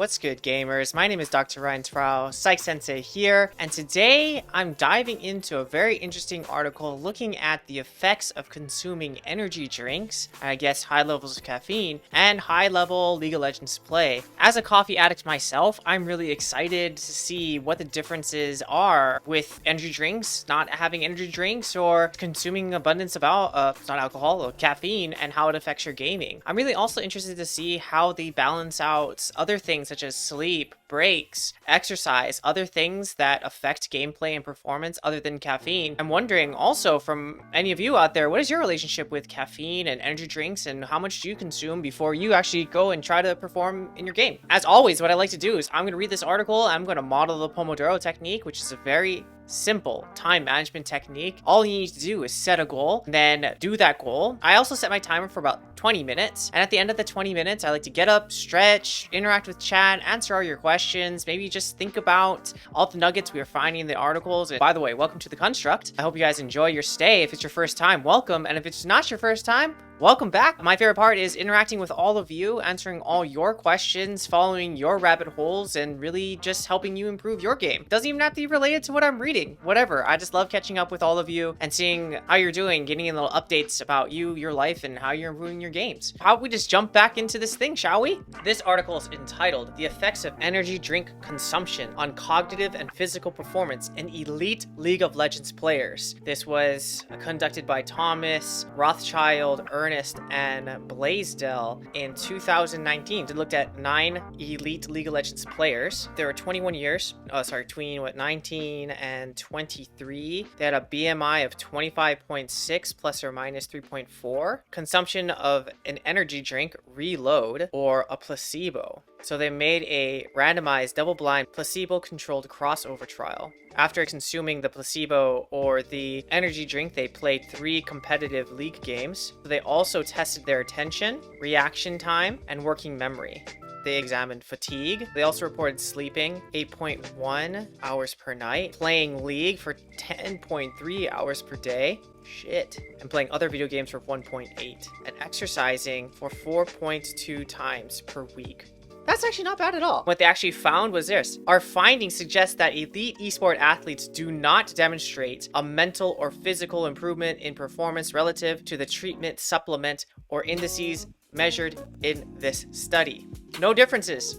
What's good, gamers? My name is Dr. Ryan PsychSensei here, and today I'm diving into a very interesting article looking at the effects of consuming energy drinks, I guess high levels of caffeine, and high-level League of Legends play. As a coffee addict myself, I'm really excited to see what the differences are with energy drinks, not having energy drinks, or consuming abundance of not alcohol, or caffeine, and how it affects your gaming. I'm really also interested to see how they balance out other things such as sleep, breaks, exercise, other things that affect gameplay and performance other than caffeine. I'm wondering also from any of you out there, what is your relationship with caffeine and energy drinks, and how much do you consume before you actually go and try to perform in your game? As always, what I like to do is I'm going to read this article, I'm going to model the Pomodoro technique, which is a very simple time management technique. All you need to do is set a goal, then do that goal. I also set my timer for about 20 minutes. And at the end of the 20 minutes, I like to get up, stretch, interact with chat, answer all your questions, maybe just think about all the nuggets we are finding in the articles. And by the way, welcome to the Construct. I hope you guys enjoy your stay. If it's your first time, welcome. And if it's not your first time, welcome back. My favorite part is interacting with all of you, answering all your questions, following your rabbit holes, and really just helping you improve your game. Doesn't even have to be related to what I'm reading. Whatever. I just love catching up with all of you and seeing how you're doing, getting in little updates about you, your life, and how you're improving your games. How about we just jump back into this thing, shall we? This article is entitled "The Effects of Energy Drink Consumption on Cognitive and Physical Performance in Elite League of Legends Players." This was conducted by Thomas, Rothschild, Ernest, and Blaisdell in 2019. They looked at 9 elite League of Legends players. There were 21 years, between 19 and 23. They had a BMI of 25.6 plus or minus 3.4. Consumption of an energy drink, reload, or a placebo. So they made a randomized, double-blind, placebo-controlled crossover trial. After consuming the placebo or the energy drink, they played 3 competitive league games. They also tested their attention, reaction time, and working memory. They examined fatigue. They also reported sleeping 8.1 hours per night, playing League for 10.3 hours per day. Shit. And playing other video games for 1.8. And exercising for 4.2 times per week. That's actually not bad at all. What they actually found was this. Our findings suggest that elite esport athletes do not demonstrate a mental or physical improvement in performance relative to the treatment, supplement, or indices measured in this study. No differences,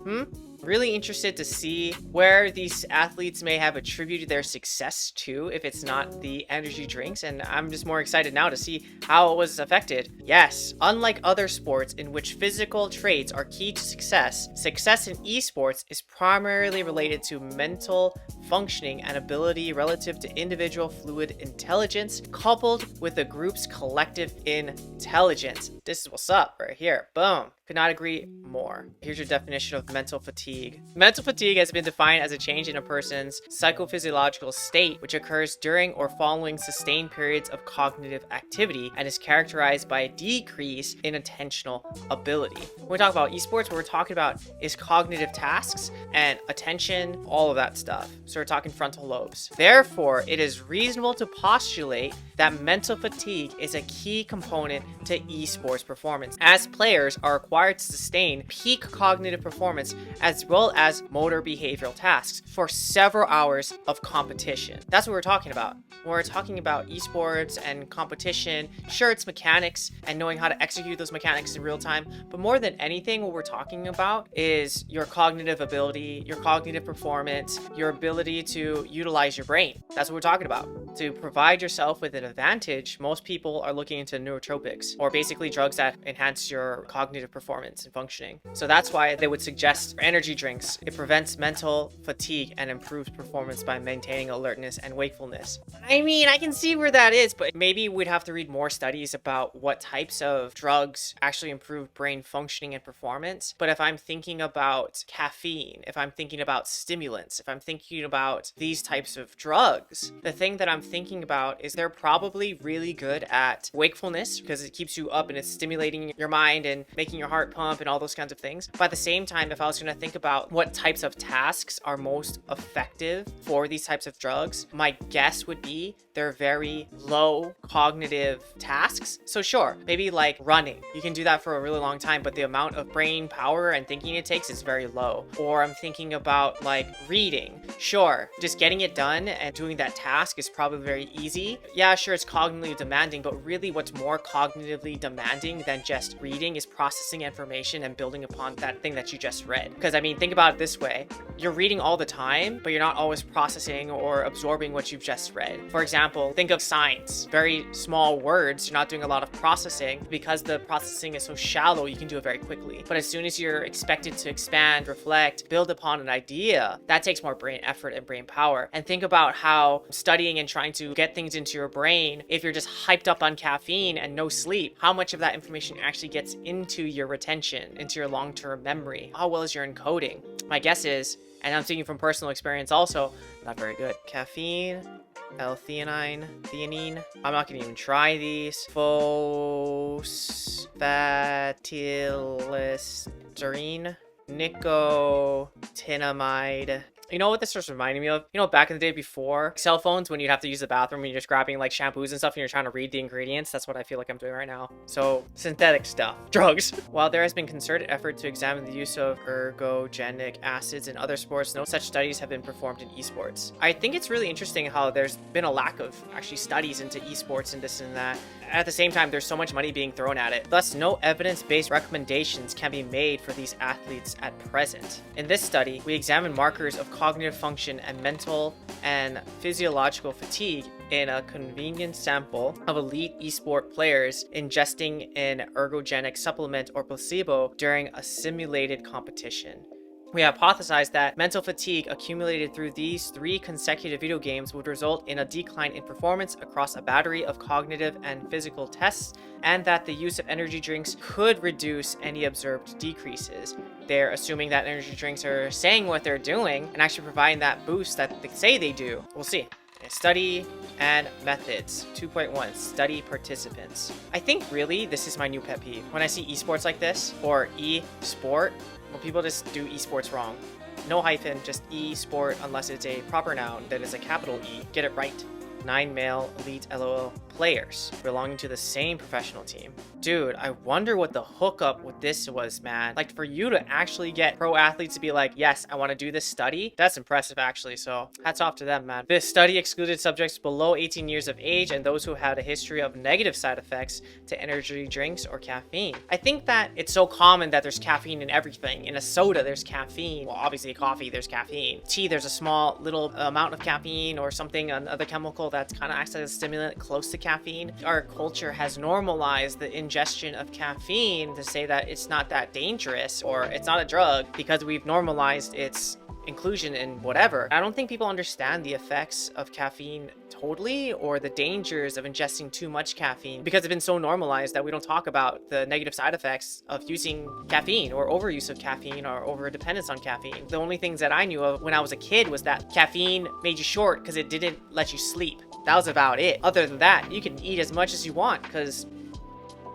Really interested to see where these athletes may have attributed their success to if it's not the energy drinks, and I'm just more excited now to see how it was affected. Yes, unlike other sports in which physical traits are key to success, success in esports is primarily related to mental functioning and ability relative to individual fluid intelligence coupled with the group's collective intelligence. This is what's up right here. Boom. Could not agree more. Here's your definition of mental fatigue. Mental fatigue has been defined as a change in a person's psychophysiological state, which occurs during or following sustained periods of cognitive activity and is characterized by a decrease in attentional ability. When we talk about esports, what we're talking about is cognitive tasks and attention, all of that stuff. So we're talking frontal lobes. Therefore, it is reasonable to postulate that mental fatigue is a key component to esports performance, as players are required to sustain peak cognitive performance as well as motor behavioral tasks for several hours of competition. That's what we're talking about. When we're talking about esports and competition, sure, it's mechanics and knowing how to execute those mechanics in real time, but more than anything, what we're talking about is your cognitive ability, your cognitive performance, your ability to utilize your brain. That's what we're talking about. To provide yourself with an advantage, most people are looking into neurotropics, or basically drugs that enhance your cognitive performance and functioning. So that's why they would suggest energy drinks. It prevents mental fatigue and improves performance by maintaining alertness and wakefulness. I mean, I can see where that is, but maybe we'd have to read more studies about what types of drugs actually improve brain functioning and performance. But if I'm thinking about caffeine, if I'm thinking about stimulants, if I'm thinking about these types of drugs, the thing that I'm thinking about is they're probably really good at wakefulness because it keeps you up and it's stimulating your mind and making your heart pump and all those kinds of things. But at the same time, if I was going to think about what types of tasks are most effective for these types of drugs, my guess would be they're very low cognitive tasks. So sure, maybe like running, you can do that for a really long time, but the amount of brain power and thinking it takes is very low. Or I'm thinking about like reading. Sure, just getting it done and doing that task is probably very easy. Yeah, sure, it's cognitively demanding, but really what's more cognitively demanding than just reading is processing information and building upon that thing that you just read. Because I mean, think about it this way. You're reading all the time, but you're not always processing or absorbing what you've just read. For example, think of signs. Very small words, you're not doing a lot of processing. Because the processing is so shallow, you can do it very quickly. But as soon as you're expected to expand, reflect, build upon an idea, that takes more brain effort and brain power. And think about how studying and trying to get things into your brain, if you're just hyped up on caffeine and no sleep, how much of that information actually gets into your retention, into your long-term memory? How well is your encoding? My guess is, and I'm speaking from personal experience also, not very good. Caffeine, L-theanine, theanine. I'm not gonna even try these. Phosphatidyllisterine, nicotinamide. You know what this starts reminding me of? You know, back in the day before cell phones, when you'd have to use the bathroom and you're just grabbing like shampoos and stuff and you're trying to read the ingredients. That's what I feel like I'm doing right now. So synthetic stuff, drugs. While there has been concerted effort to examine the use of ergogenic acids in other sports, no such studies have been performed in esports. I think it's really interesting how there's been a lack of actually studies into esports and this and that. At the same time, there's so much money being thrown at it. Thus, no evidence-based recommendations can be made for these athletes at present. In this study, we examined markers of cognitive function and mental and physiological fatigue in a convenient sample of elite esport players ingesting an ergogenic supplement or placebo during a simulated competition. We hypothesized that mental fatigue accumulated through these 3 consecutive video games would result in a decline in performance across a battery of cognitive and physical tests, and that the use of energy drinks could reduce any observed decreases. They're assuming that energy drinks are saying what they're doing and actually providing that boost that they say they do. We'll see. Study and methods. 2.1, study participants. I think really this is my new pet peeve. When I see esports like this, or e-sport, when people just do esports wrong. No hyphen, just e-sport unless it's a proper noun that is a capital E. Get it right. 9 male elite LOL players belonging to the same professional team. Dude, I wonder what the hookup with this was, man. Like, for you to actually get pro athletes to be like, yes, I want to do this study, that's impressive actually, so hats off to them, man. This study excluded subjects below 18 years of age and those who had a history of negative side effects to energy drinks or caffeine. I think that it's so common that there's caffeine in everything. In a soda, there's caffeine. Well, obviously coffee, there's caffeine. Tea, there's a small little amount of caffeine or something, another chemical that's kind of acts as a stimulant close to caffeine. Our culture has normalized the ingestion of caffeine to say that it's not that dangerous or it's not a drug because we've normalized its inclusion in whatever. I don't think people understand the effects of caffeine totally, or the dangers of ingesting too much caffeine, because it's been so normalized that we don't talk about the negative side effects of using caffeine or overuse of caffeine or over dependence on caffeine. The only things that I knew of when I was a kid was that caffeine made you short because it didn't let you sleep. That was about it. Other than that, you can eat as much as you want because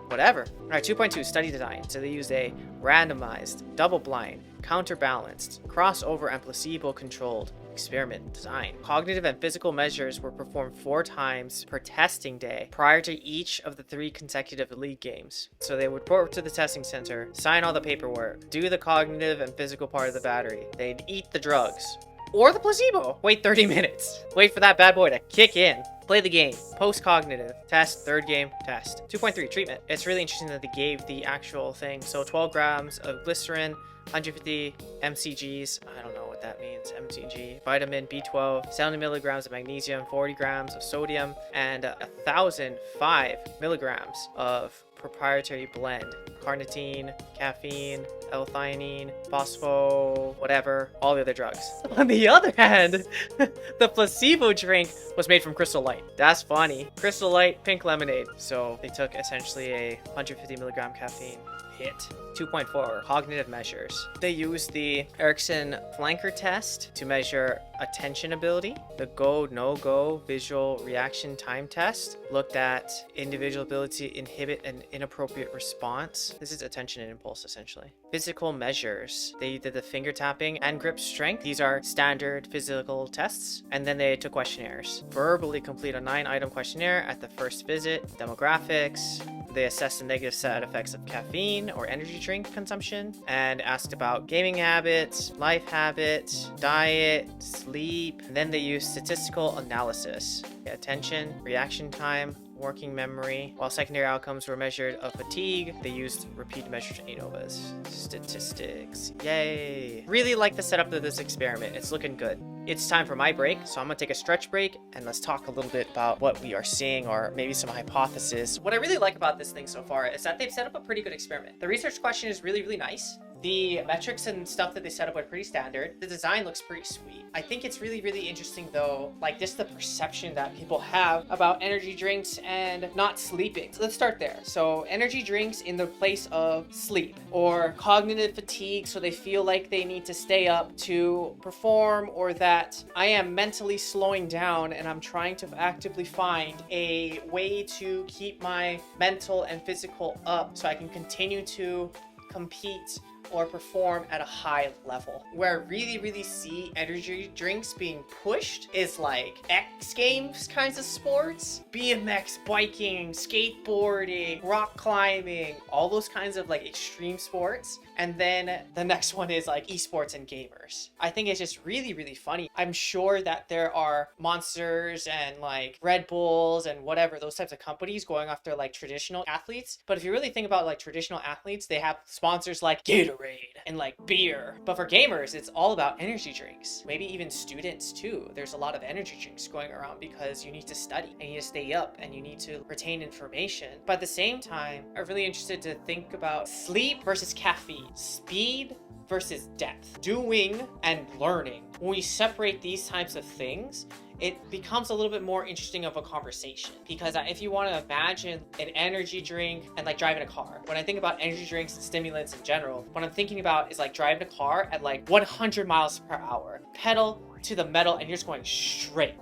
whatever. All right, 2.2, study design. So they used a randomized, double-blind, counterbalanced, crossover, and placebo-controlled experiment design. Cognitive and physical measures were performed 4 times per testing day prior to each of the 3 consecutive league games. So they would report to the testing center, sign all the paperwork, do the cognitive and physical part of the battery. They'd eat the drugs or the placebo. Wait 30 minutes. Wait for that bad boy to kick in. Play the game. Post-cognitive. Test. 3rd game. Test. 2.3, treatment. It's really interesting that they gave the actual thing. So 12 grams of glycerin, 150 mcgs. I don't know what that means. mcg. Vitamin B12. 70 milligrams of magnesium. 40 grams of sodium. And 1,005 milligrams of proprietary blend. Carnitine, caffeine, L-theanine, phospho, whatever, all the other drugs. On the other hand, the placebo drink was made from Crystal Light. That's funny. Crystal Light, pink lemonade. So they took essentially a 150 milligram caffeine hit. 2.4, cognitive measures. They use the Erickson flanker test to measure attention ability. The go, no-go visual reaction time test looked at individual ability to inhibit an inappropriate response. This is attention and impulse, essentially. Physical measures. They did the finger tapping and grip strength. These are standard physical tests. And then they took questionnaires. Verbally complete a 9-item questionnaire at the first visit. Demographics. They assessed the negative side effects of caffeine or energy drink consumption and asked about gaming habits, life habits, diet, sleep. And then they used statistical analysis. Attention, reaction time, working memory. While secondary outcomes were measured of fatigue, they used repeat measures ANOVAs. Statistics. Yay. Really like the setup of this experiment. It's looking good. It's time for my break, so I'm gonna take a stretch break and let's talk a little bit about what we are seeing or maybe some hypotheses. What I really like about this thing so far is that they've set up a pretty good experiment. The research question is really, really nice. The metrics and stuff that they set up are pretty standard. The design looks pretty sweet. I think it's really, really interesting though, like just the perception that people have about energy drinks and not sleeping. So let's start there. So energy drinks in the place of sleep or cognitive fatigue. So they feel like they need to stay up to perform, or that I am mentally slowing down and I'm trying to actively find a way to keep my mental and physical up so I can continue to compete or perform at a high level. Where I really, really see energy drinks being pushed is like X Games kinds of sports, BMX, biking, skateboarding, rock climbing, all those kinds of like extreme sports. And then the next one is like esports and gamers. I think it's just really, really funny. I'm sure that there are Monsters and like Red Bulls and whatever, those types of companies going after like traditional athletes. But if you really think about like traditional athletes, they have sponsors like Gatorade and like beer. But for gamers, it's all about energy drinks. Maybe even students too. There's a lot of energy drinks going around because you need to study and you need to stay up and you need to retain information. But at the same time, I'm really interested to think about sleep versus caffeine. Speed versus depth, doing and learning. When we separate these types of things, it becomes a little bit more interesting of a conversation. Because if you want to imagine an energy drink and like driving a car, when I think about energy drinks and stimulants in general, what I'm thinking about is like driving a car at like 100 miles per hour, pedal to the metal, and you're just going straight.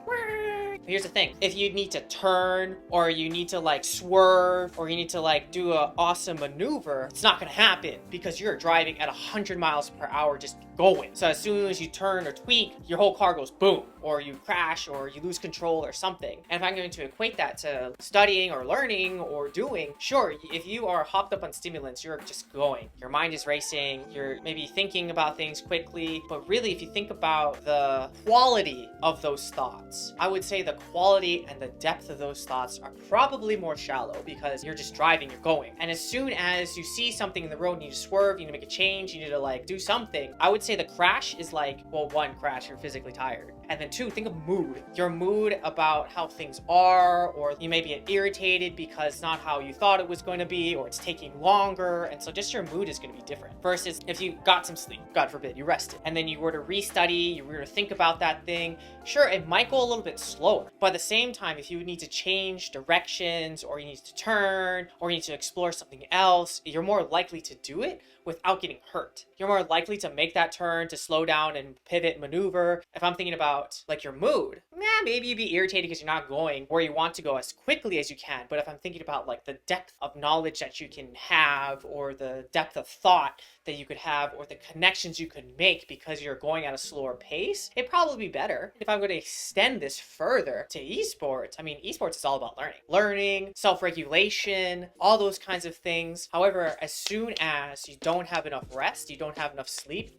Here's the thing, if you need to turn or you need to like swerve or you need to like do an awesome maneuver, it's not gonna happen because you're driving at 100 miles per hour just going. So as soon as you turn or tweak, your whole car goes boom, or you crash or you lose control or something. And if I'm going to equate that to studying or learning or doing, sure, if you are hopped up on stimulants, you're just going. Your mind is racing, you're maybe thinking about things quickly, but really if you think about the quality of those thoughts, I would say the quality and the depth of those thoughts are probably more shallow because you're just driving, you're going. And as soon as you see something in the road, you need to swerve, you need to make a change, you need to like do something, I would say the crash is like, well, one, crash, you're physically tired. And then two, think of mood. Your mood about how things are, or you may be irritated because it's not how you thought it was going to be, or it's taking longer. And so just your mood is going to be different. Versus if you got some sleep, God forbid, you rested, and then you were to restudy, you were to think about that thing, sure, it might go a little bit slower. But at the same time, if you need to change directions, or you need to turn, or you need to explore something else, you're more likely to do it without getting hurt. You're more likely to make that turn, to slow down and pivot, maneuver. If I'm thinking about like your mood, maybe you'd be irritated because you're not going where you want to go as quickly as you can. But if I'm thinking about like the depth of knowledge that you can have, or the depth of thought that you could have, or the connections you could make because you're going at a slower pace, it'd probably be better. If I'm going to extend this further to esports, I mean, esports is all about learning, self-regulation, all those kinds of things. However, as soon as you don't have enough rest, you don't have enough sleep,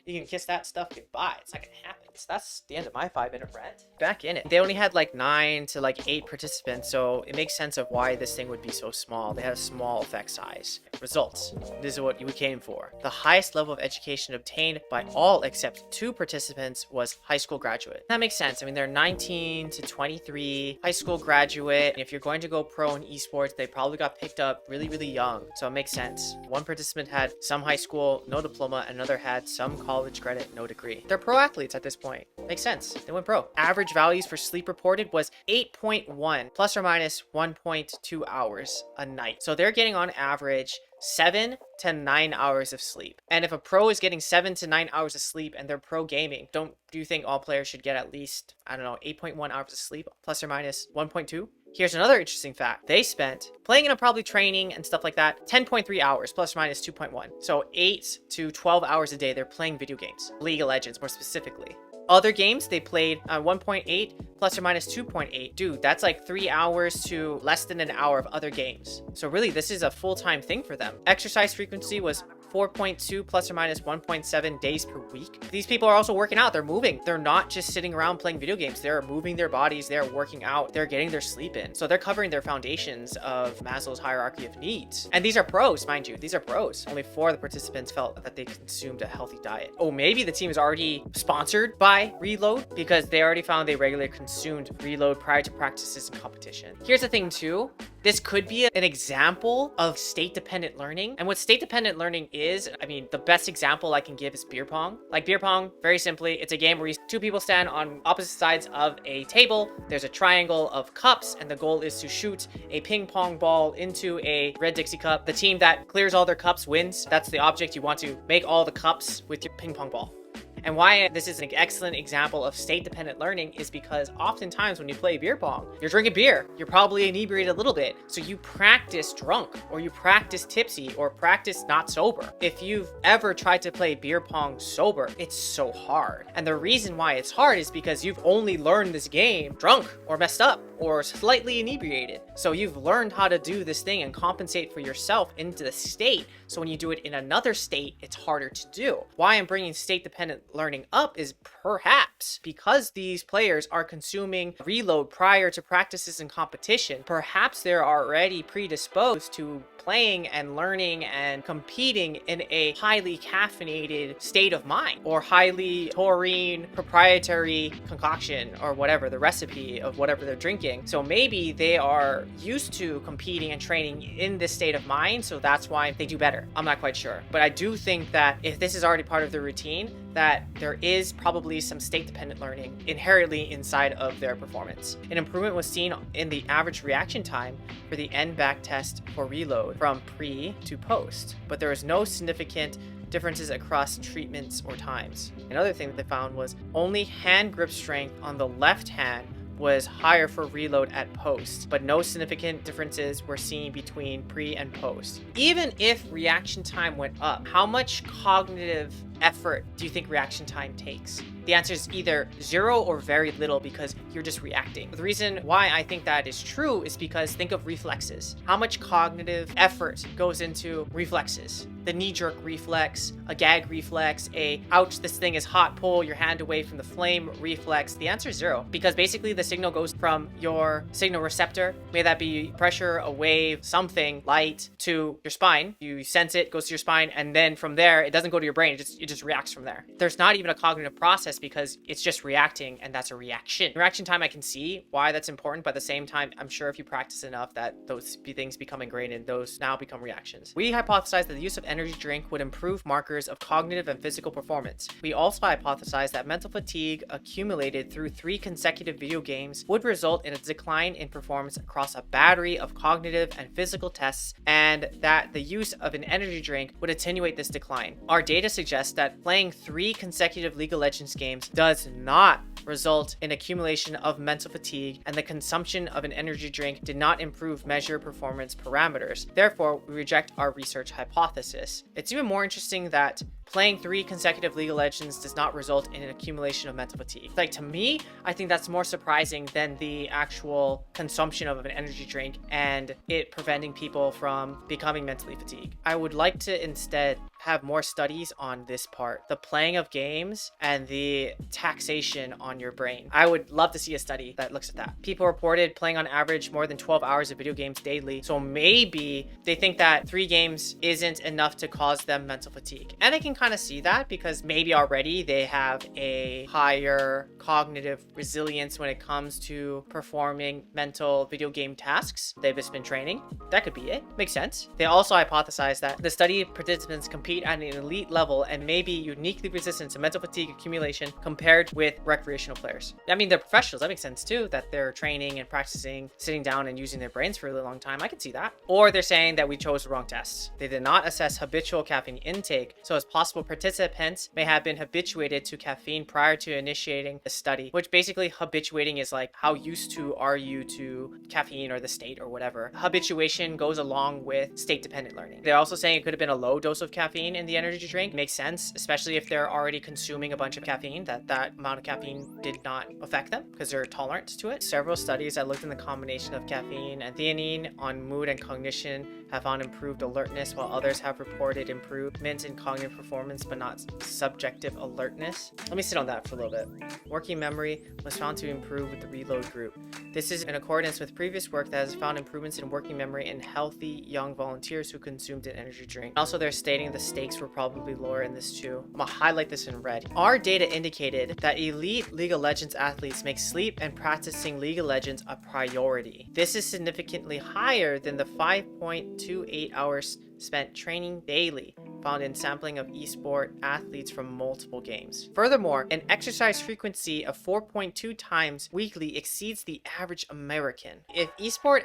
you can kiss that stuff goodbye. It's not gonna happen. So that's the end of my 5-minute rant. Back in it. They only had like 9 to like 8 participants, so it makes sense of why this thing would be so small. They had a small effect size. Results. This is what we came for. The highest level of education obtained by all except 2 participants was high school graduate. That makes sense. I mean, they're 19 to 23, high school graduate. And if you're going to go pro in esports, they probably got picked up really, really young. So it makes sense. One participant had some high school, no diploma, and another had some college credit, no degree. They're pro athletes at this point. Makes sense. They went pro. Average values for sleep reported was 8.1 plus or minus 1.2 hours a night. So they're getting on average 7 to 9 hours of sleep. And if a pro is getting 7 to 9 hours of sleep and they're pro gaming, do you think all players should get at least, I don't know, 8.1 hours of sleep plus or minus 1.2? Here's another interesting fact. They spent playing and probably training and stuff like that 10.3 hours plus or minus 2.1. So 8 to 12 hours a day they're playing video games. League of Legends more specifically. Other games, they played 1.8 plus or minus 2.8. Dude, that's like 3 hours to less than an hour of other games. So really, this is a full-time thing for them. Exercise frequency was 4.2 plus or minus 1.7 days per week. These people are also working out. They're moving. They're not just sitting around playing video games. They're moving their bodies. They're working out. They're getting their sleep in. So they're covering their foundations of Maslow's hierarchy of needs. And these are pros, mind you. These are pros. Only 4 of the participants felt that they consumed a healthy diet. Oh, maybe the team is already sponsored by Reload because they already found they regularly consumed Reload prior to practices and competition. Here's the thing too. This could be an example of state-dependent learning. And what state-dependent learning is, I mean, the best example I can give is beer pong. Like beer pong, very simply, it's a game where 2 people stand on opposite sides of a table. There's a triangle of cups, and the goal is to shoot a ping pong ball into a red Dixie cup. The team that clears all their cups wins. That's the object. You want to make all the cups with your ping pong ball. And why this is an excellent example of state-dependent learning is because oftentimes when you play beer pong, you're drinking beer. You're probably inebriated a little bit. So you practice drunk, or you practice tipsy, or practice not sober. If you've ever tried to play beer pong sober, it's so hard. And the reason why it's hard is because you've only learned this game drunk, or messed up, or slightly inebriated. So you've learned how to do this thing and compensate for yourself into the state. So when you do it in another state, it's harder to do. Why I'm bringing state-dependent learning up is perhaps because these players are consuming Reload prior to practices and competition. Perhaps they're already predisposed to playing and learning and competing in a highly caffeinated state of mind, or highly taurine proprietary concoction, or whatever the recipe of whatever they're drinking. So maybe they are used to competing and training in this state of mind, so that's why they do better. I'm not quite sure, but I do think that if this is already part of their routine, that there is probably some state-dependent learning inherently inside of their performance. An improvement was seen in the average reaction time for the end-back test for Reload from pre to post, but there was no significant differences across treatments or times. Another thing that they found was only hand grip strength on the left hand was higher for Reload at post, but no significant differences were seen between pre and post. Even if reaction time went up, how much cognitive effort do you think reaction time takes? The answer is either 0 or very little, because you're just reacting. The reason why I think that is true is because think of reflexes. How much cognitive effort goes into reflexes? The knee-jerk reflex, a gag reflex, a ouch, this thing is hot, pull your hand away from the flame reflex. The answer is 0, because basically the signal goes from your signal receptor, may that be pressure, a wave, something, light, to your spine. You sense it, goes to your spine, and then from there, it doesn't go to your brain, it just reacts from there. There's not even a cognitive process because it's just reacting, and that's a reaction. Reaction time, I can see why that's important, but at the same time, I'm sure if you practice enough that those things become ingrained and those now become reactions. We hypothesized that the use of energy drink would improve markers of cognitive and physical performance. We also hypothesized that mental fatigue accumulated through 3 consecutive video games would result in a decline in performance across a battery of cognitive and physical tests, and that the use of an energy drink would attenuate this decline. Our data suggests that playing 3 consecutive League of Legends games does not result in accumulation of mental fatigue, and the consumption of an energy drink did not improve measure performance parameters. Therefore, we reject our research hypothesis. It's even more interesting that playing 3 consecutive League of Legends does not result in an accumulation of mental fatigue. Like, to me, I think that's more surprising than the actual consumption of an energy drink and it preventing people from becoming mentally fatigued. I would like to instead have more studies on this part, the playing of games and the taxation on your brain. I would love to see a study that looks at that. People reported playing on average more than 12 hours of video games daily, so maybe they think that 3 games isn't enough to cause them mental fatigue. And I can kind of see that because maybe already they have a higher cognitive resilience when it comes to performing mental video game tasks. They've just been training. That could be it. Makes sense. They also hypothesized that the study participants competed compete at an elite level and may be uniquely resistant to mental fatigue accumulation compared with recreational players. I mean, they're professionals. That makes sense too, that they're training and practicing, sitting down and using their brains for a really long time. I can see that. Or they're saying that we chose the wrong tests. They did not assess habitual caffeine intake, so as possible participants may have been habituated to caffeine prior to initiating the study, which basically habituating is like how used to are you to caffeine or the state or whatever. Habituation goes along with state dependent learning. They're also saying it could have been a low dose of caffeine in the energy drink. Makes sense, especially if they're already consuming a bunch of caffeine, that amount of caffeine did not affect them because they're tolerant to it. Several studies that looked in the combination of caffeine and theanine on mood and cognition have found improved alertness, while others have reported improvements in cognitive performance but not subjective alertness. Let me sit on that for a little bit. Working memory was found to improve with the reload group. This is in accordance with previous work that has found improvements in working memory in healthy young volunteers who consumed an energy drink. Also, they're stating the stakes were probably lower in this too. I'm gonna highlight this in red. Our data indicated that elite League of Legends athletes make sleep and practicing League of Legends a priority. This is significantly higher than the 5.28 hours spent training daily found in sampling of esport athletes from multiple games. Furthermore, an exercise frequency of 4.2 times weekly exceeds the average American. If elite esport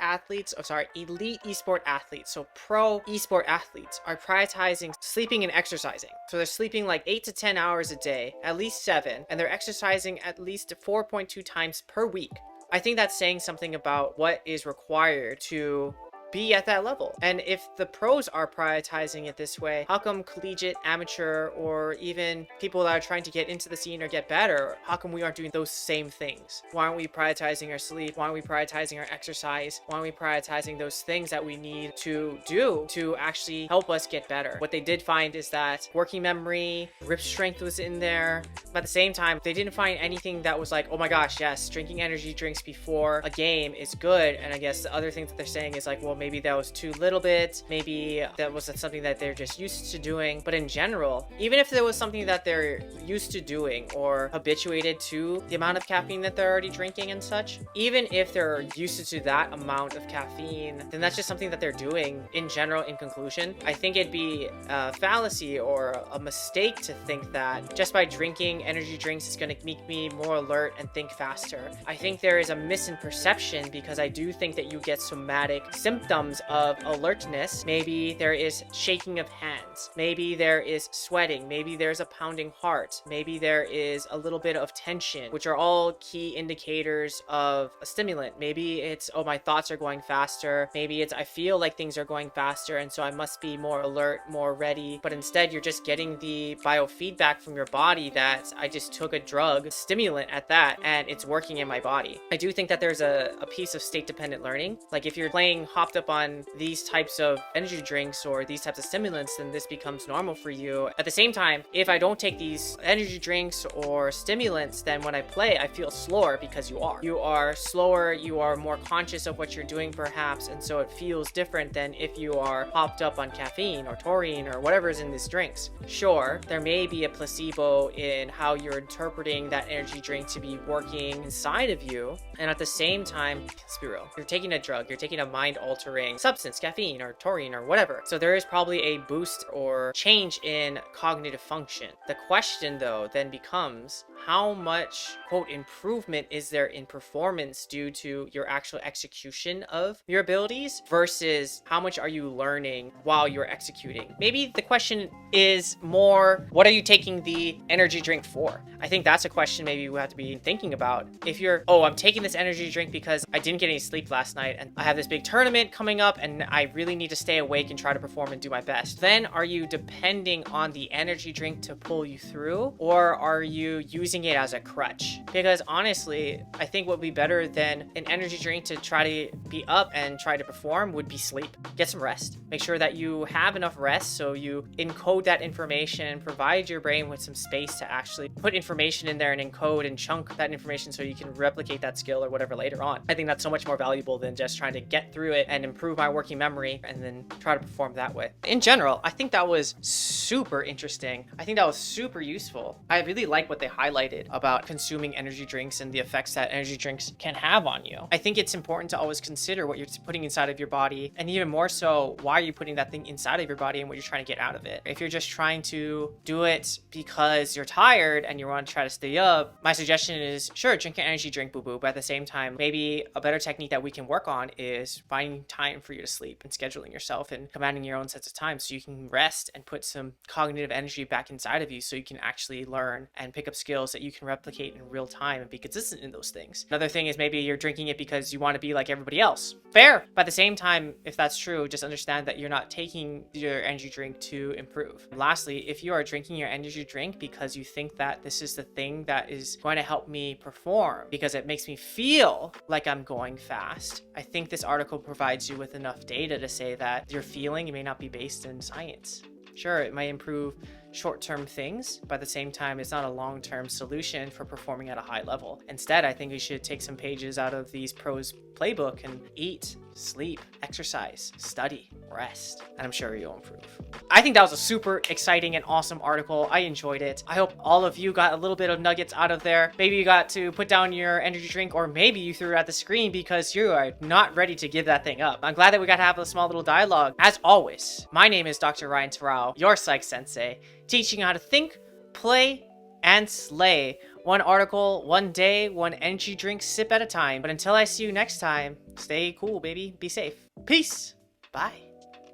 athletes, so pro esport athletes, are prioritizing sleeping and exercising, so they're sleeping like 8 to 10 hours a day, at least 7, and they're exercising at least 4.2 times per week, I think that's saying something about what is required to be at that level. And if the pros are prioritizing it this way, how come collegiate, amateur, or even people that are trying to get into the scene or get better, how come we aren't doing those same things? Why aren't we prioritizing our sleep? Why aren't we prioritizing our exercise? Why aren't we prioritizing those things that we need to do to actually help us get better? What they did find is that working memory, grip strength was in there, but at the same time, they didn't find anything that was like, oh my gosh, yes, drinking energy drinks before a game is good. And I guess the other thing that they're saying is like, well, maybe that was too little bit, maybe that was something that they're just used to doing. But in general, even if there was something that they're used to doing or habituated to the amount of caffeine that they're already drinking and such, even if they're used to that amount of caffeine, then that's just something that they're doing in general. In conclusion, I think it'd be a fallacy or a mistake to think that just by drinking energy drinks is going to make me more alert and think faster. I think there is a misperception, because I do think that you get somatic symptoms of alertness. Maybe there is shaking of hands, maybe there is sweating, maybe there's a pounding heart, maybe there is a little bit of tension, which are all key indicators of a stimulant. Maybe it's, oh, my thoughts are going faster, maybe it's, I feel like things are going faster and so I must be more alert, more ready. But instead you're just getting the biofeedback from your body that I just took a drug, stimulant at that, and it's working in my body. I do think that there's a piece of state dependent learning. Like if you're playing hopped up on these types of energy drinks or these types of stimulants, then this becomes normal for you. At the same time, if I don't take these energy drinks or stimulants, then when I play, I feel slower, because you are slower, you are more conscious of what you're doing perhaps, and so it feels different than if you are hopped up on caffeine or taurine or whatever is in these drinks. Sure, there may be a placebo in how you're interpreting that energy drink to be working inside of you, and at the same time, let's be real, you're taking a drug, you're taking a mind altering substance, caffeine or taurine or whatever. So there is probably a boost or change in cognitive function. The question though then becomes, how much quote improvement is there in performance due to your actual execution of your abilities versus how much are you learning while you're executing? Maybe the question is more, what are you taking the energy drink for? I think that's a question maybe we have to be thinking about. If you're, oh, I'm taking this energy drink because I didn't get any sleep last night and I have this big tournament coming up and I really need to stay awake and try to perform and do my best, then are you depending on the energy drink to pull you through, or are you using it as a crutch? Because honestly, I think what would be better than an energy drink to try to be up and try to perform would be sleep. Get some rest. Make sure that you have enough rest so you encode that information and provide your brain with some space to actually put information in there and encode and chunk that information so you can replicate that skill or whatever later on. I think that's so much more valuable than just trying to get through it and and improve my working memory and then try to perform that way. In general, I think that was super interesting. I think that was super useful. I really like what they highlighted about consuming energy drinks and the effects that energy drinks can have on you. I think it's important to always consider what you're putting inside of your body, and even more so, why are you putting that thing inside of your body and what you're trying to get out of it. If you're just trying to do it because you're tired and you want to try to stay up, my suggestion is, sure, drink an energy drink, boo-boo, but at the same time, maybe a better technique that we can work on is finding time for you to sleep and scheduling yourself and commanding your own sets of time so you can rest and put some cognitive energy back inside of you so you can actually learn and pick up skills that you can replicate in real time and be consistent in those things. Another thing is maybe you're drinking it because you want to be like everybody else. Fair. But at the same time, if that's true, just understand that you're not taking your energy drink to improve. And lastly, if you are drinking your energy drink because you think that this is the thing that is going to help me perform because it makes me feel like I'm going fast, I think this article provides you with enough data to say that your feeling may not be based in science. Sure, it might improve short-term things, but at the same time, it's not a long-term solution for performing at a high level. Instead, I think we should take some pages out of these pros playbook and eat, sleep, exercise, study, rest, and I'm sure you'll improve. I think that was a super exciting and awesome article. I enjoyed it. I hope all of you got a little bit of nuggets out of there. Maybe you got to put down your energy drink, or maybe you threw it at the screen because you are not ready to give that thing up. I'm glad that we got to have a small little dialogue. As always, my name is Dr. Ryan Terrell, your PsychSensei, teaching you how to think, play, and slay. One article, one day, one energy drink sip at a time. But until I see you next time, stay cool, baby. Be safe. Peace. Bye.